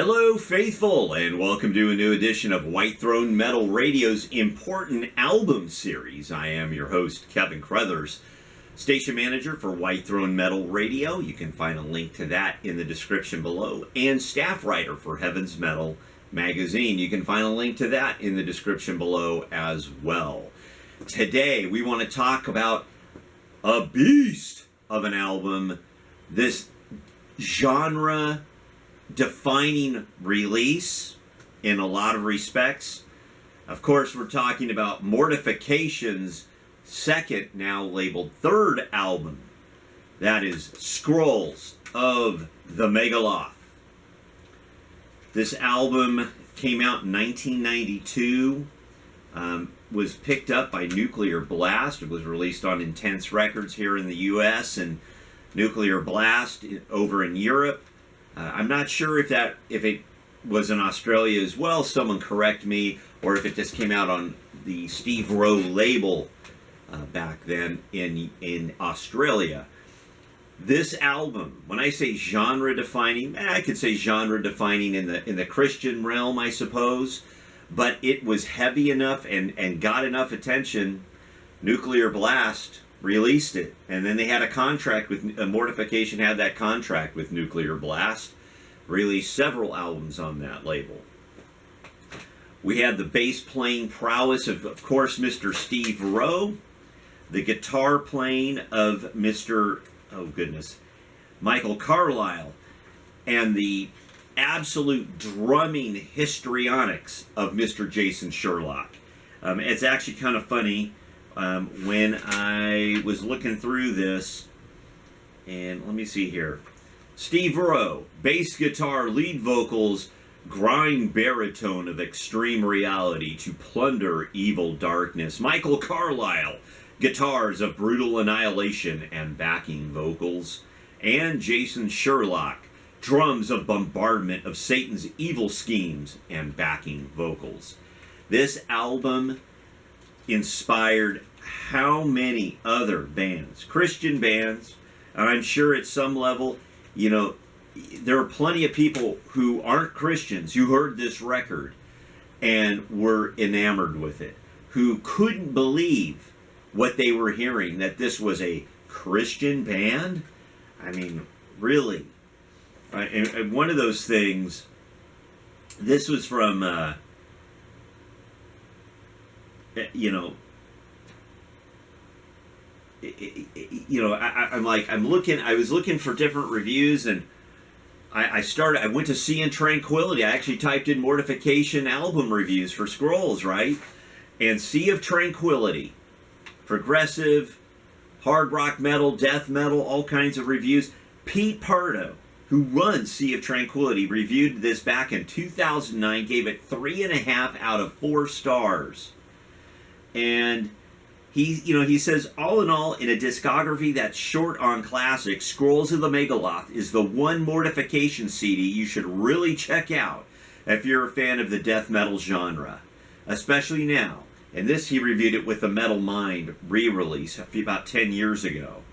Hello, faithful, and welcome to a new edition of White Throne Metal Radio's important album series. I am your host, Keven Crothers, station manager for White Throne Metal Radio. You can find a link to that in the description below, and staff writer for Heaven's Metal magazine. You can find a link to that in the description below as well. Today, we want to talk about a beast of an album, this genre-defining release in a lot of respects. Of course, we're talking about Mortification's second, now labeled third album. That is Scolls of the Megilloth. This album came out in 1992, was picked up by Nuclear Blast. It was released on Intense Records here in the U.S. and Nuclear Blast over in Europe. I'm not sure if it was in Australia as well. Someone correct me, or if it just came out on the Steve Rowe label back then in Australia. This album, when I say genre-defining, I could say genre-defining in the Christian realm, I suppose. But it was heavy enough and got enough attention. Nuclear Blast released it, and then they had a contract with Mortification had that contract with Nuclear Blast, released several albums on that label. We had the bass playing prowess of course, Mr. Steve Rowe, the guitar playing of Mr. Michael Carlisle, and the absolute drumming histrionics of Mr. Jason Sherlock. It's actually kind of funny. When I was looking through this, and let me see here. Steve Rowe, bass guitar, lead vocals, grind baritone of extreme reality to plunder evil darkness. Michael Carlisle, guitars of brutal annihilation and backing vocals. And Jason Sherlock, drums of bombardment of Satan's evil schemes and backing vocals. This album inspired how many other bands, Christian bands, and I'm sure at some level, there are plenty of people who aren't Christians who heard this record and were enamored with it, who couldn't believe what they were hearing, that this was a Christian band. I mean, really. And one of those things, this was from, I was looking for different reviews, and I went to Sea and Tranquility. I actually typed in Mortification album reviews for Scolls, right? And Sea of Tranquility, progressive, hard rock metal, death metal, all kinds of reviews. Pete Pardo, who runs Sea of Tranquility, reviewed this back in 2009, gave it 3.5 out of 4 stars. And he says, all in all, in a discography that's short on classics, Scolls of the Megilloth is the one Mortification CD you should really check out if you're a fan of the death metal genre, especially now. And this, he reviewed it with the Metal Mind re-release about 10 years ago.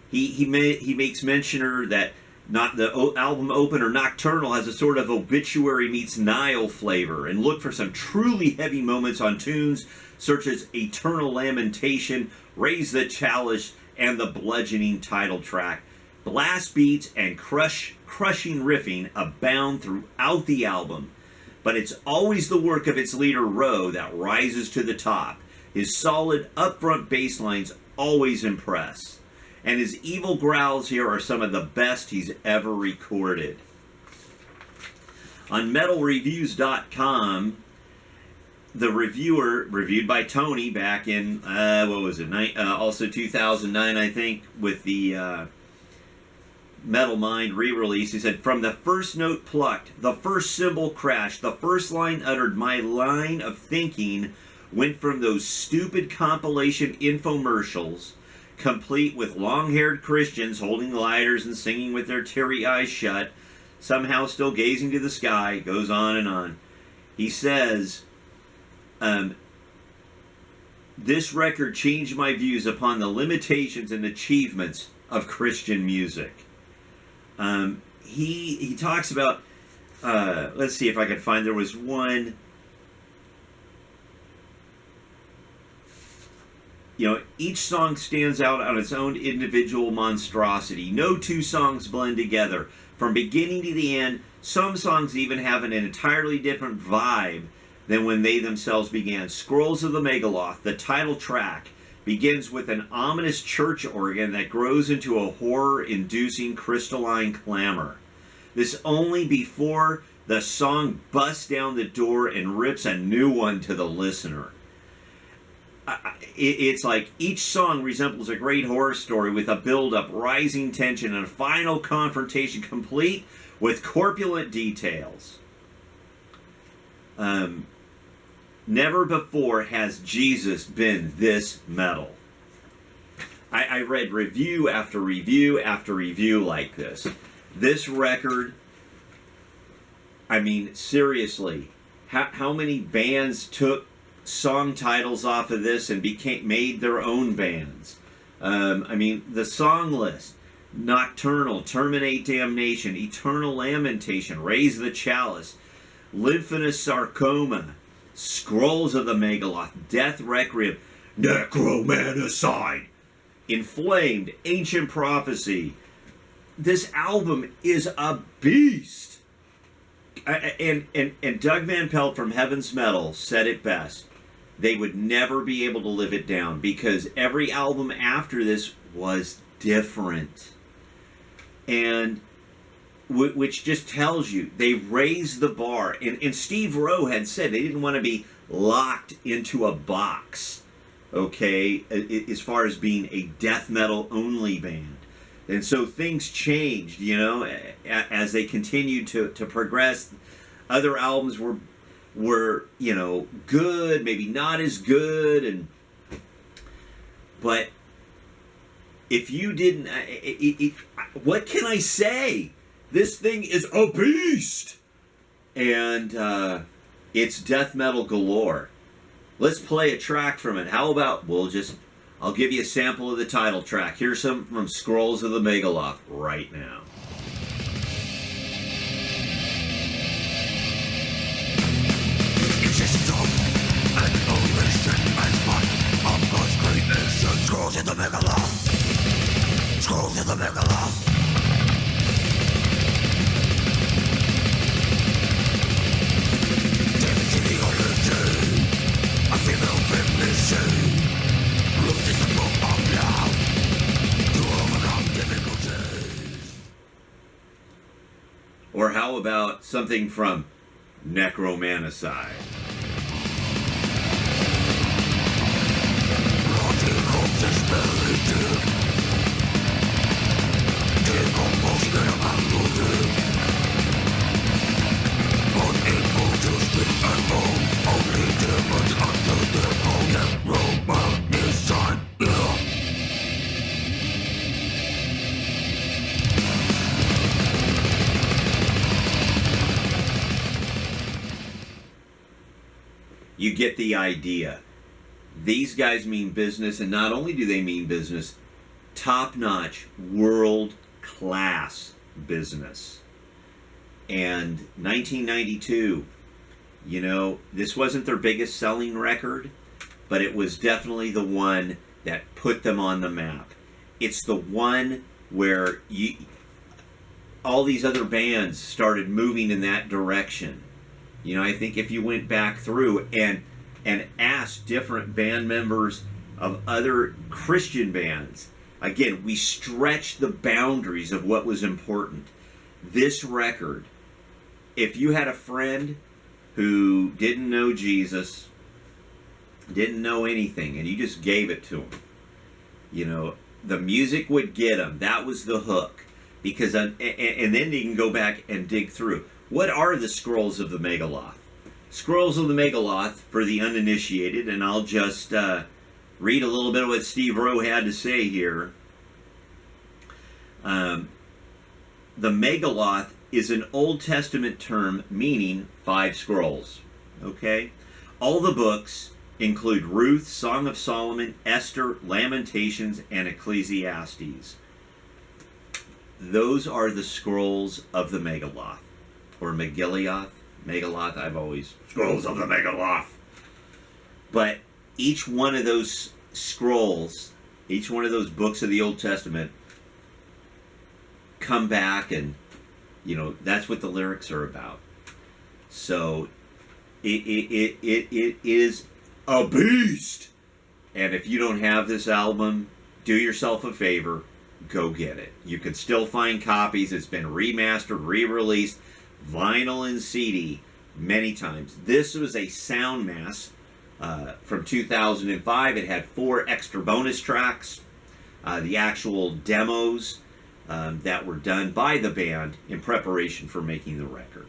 He makes mention that not the album opener Nocturnal has a sort of obituary meets Nile flavor, and look for some truly heavy moments on tunes such as Eternal Lamentation, Raise the Chalice, and the bludgeoning title track. Blast beats and crushing riffing abound throughout the album, but it's always the work of its leader Rowe that rises to the top. His solid upfront bass lines always impress, and his evil growls here are some of the best he's ever recorded. On metalreviews.com, the reviewer, reviewed by Tony back in, also 2009, I think, with the Metal Mind re-release, he said, from the first note plucked, the first cymbal crashed, the first line uttered, my line of thinking went from those stupid compilation infomercials, complete with long-haired Christians holding lighters and singing with their teary eyes shut, somehow still gazing to the sky, goes on and on. He says, this record changed my views upon the limitations and achievements of Christian music. he talks about, let's see if I can find, there was one, each song stands out on its own individual monstrosity. No two songs blend together. From beginning to the end, some songs even have an entirely different vibe than when they themselves began. Scrolls of the Megilloth, the title track, begins with an ominous church organ that grows into a horror-inducing crystalline clamor. This only before the song busts down the door and rips a new one to the listener. It's like each song resembles a great horror story with a build-up, rising tension, and a final confrontation complete with corpulent details. Never before has Jesus been this metal. I read review after review after review like this. This record, I mean, seriously, how many bands took song titles off of this and made their own bands? I mean, the song list: Nocturnal, Terminate Damnation, Eternal Lamentation, Raise the Chalice, Lymphanous Sarcoma, Scrolls of the Megilloth, Death Requiem, Necromanicide, Inflamed, Ancient Prophecy. This album is a beast. And Doug Van Pelt from Heaven's Metal said it best. They would never be able to live it down because every album after this was different. And which just tells you they raised the bar. And Steve Rowe had said they didn't want to be locked into a box, okay, as far as being a death metal only band. And so things changed, as they continued to progress. Other albums were good, maybe not as good, but if you didn't, what can I say? This thing is a beast, and it's death metal galore. Let's play a track from it. How about I'll give you a sample of the title track. Here's some from Scrolls of the Megilloth right now. Scrolls of the Megilloth. Scrolls of the Megilloth. David to the origin. A female premonition. Look is the book of love to overcome difficulties. Or how about something from Necromanicide? You get the idea. These guys mean business, and not only do they mean business, top-notch, world-class business. And 1992, this wasn't their biggest selling record, but it was definitely the one that put them on the map. It's the one where all these other bands started moving in that direction. I think if you went back through and asked different band members of other Christian bands, again, we stretched the boundaries of what was important. This record, if you had a friend who didn't know Jesus, didn't know anything, and you just gave it to him, the music would get them. That was the hook. Because and then you can go back and dig through. What are the Scrolls of the Megilloth? Scrolls of the Megilloth, for the uninitiated, and I'll just read a little bit of what Steve Rowe had to say here. The Megilloth is an Old Testament term meaning 5 scrolls. Okay? All the books include Ruth, Song of Solomon, Esther, Lamentations, and Ecclesiastes. those are the scrolls of the Megilloth, or Megilloth. Megilloth, I've always, scrolls of the Megilloth. But each one of those scrolls, each one of those books of the Old Testament come back, and that's what the lyrics are about. So it is a beast. And if you don't have this album, do yourself a favor, go get it. You can still find copies. It's been remastered, re-released, vinyl and CD many times. This was a sound mass from 2005. It had 4 extra bonus tracks, the actual demos that were done by the band in preparation for making the record.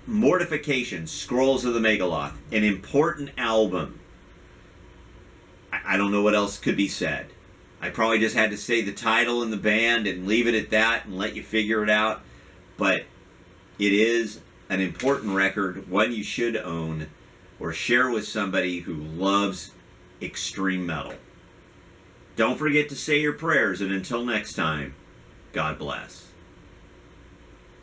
Mortification, Scrolls of the Megilloth, an important album. I don't know what else could be said. I probably just had to say the title and the band and leave it at that and let you figure it out. But it is an important record, one you should own or share with somebody who loves extreme metal. Don't forget to say your prayers, and until next time, God bless.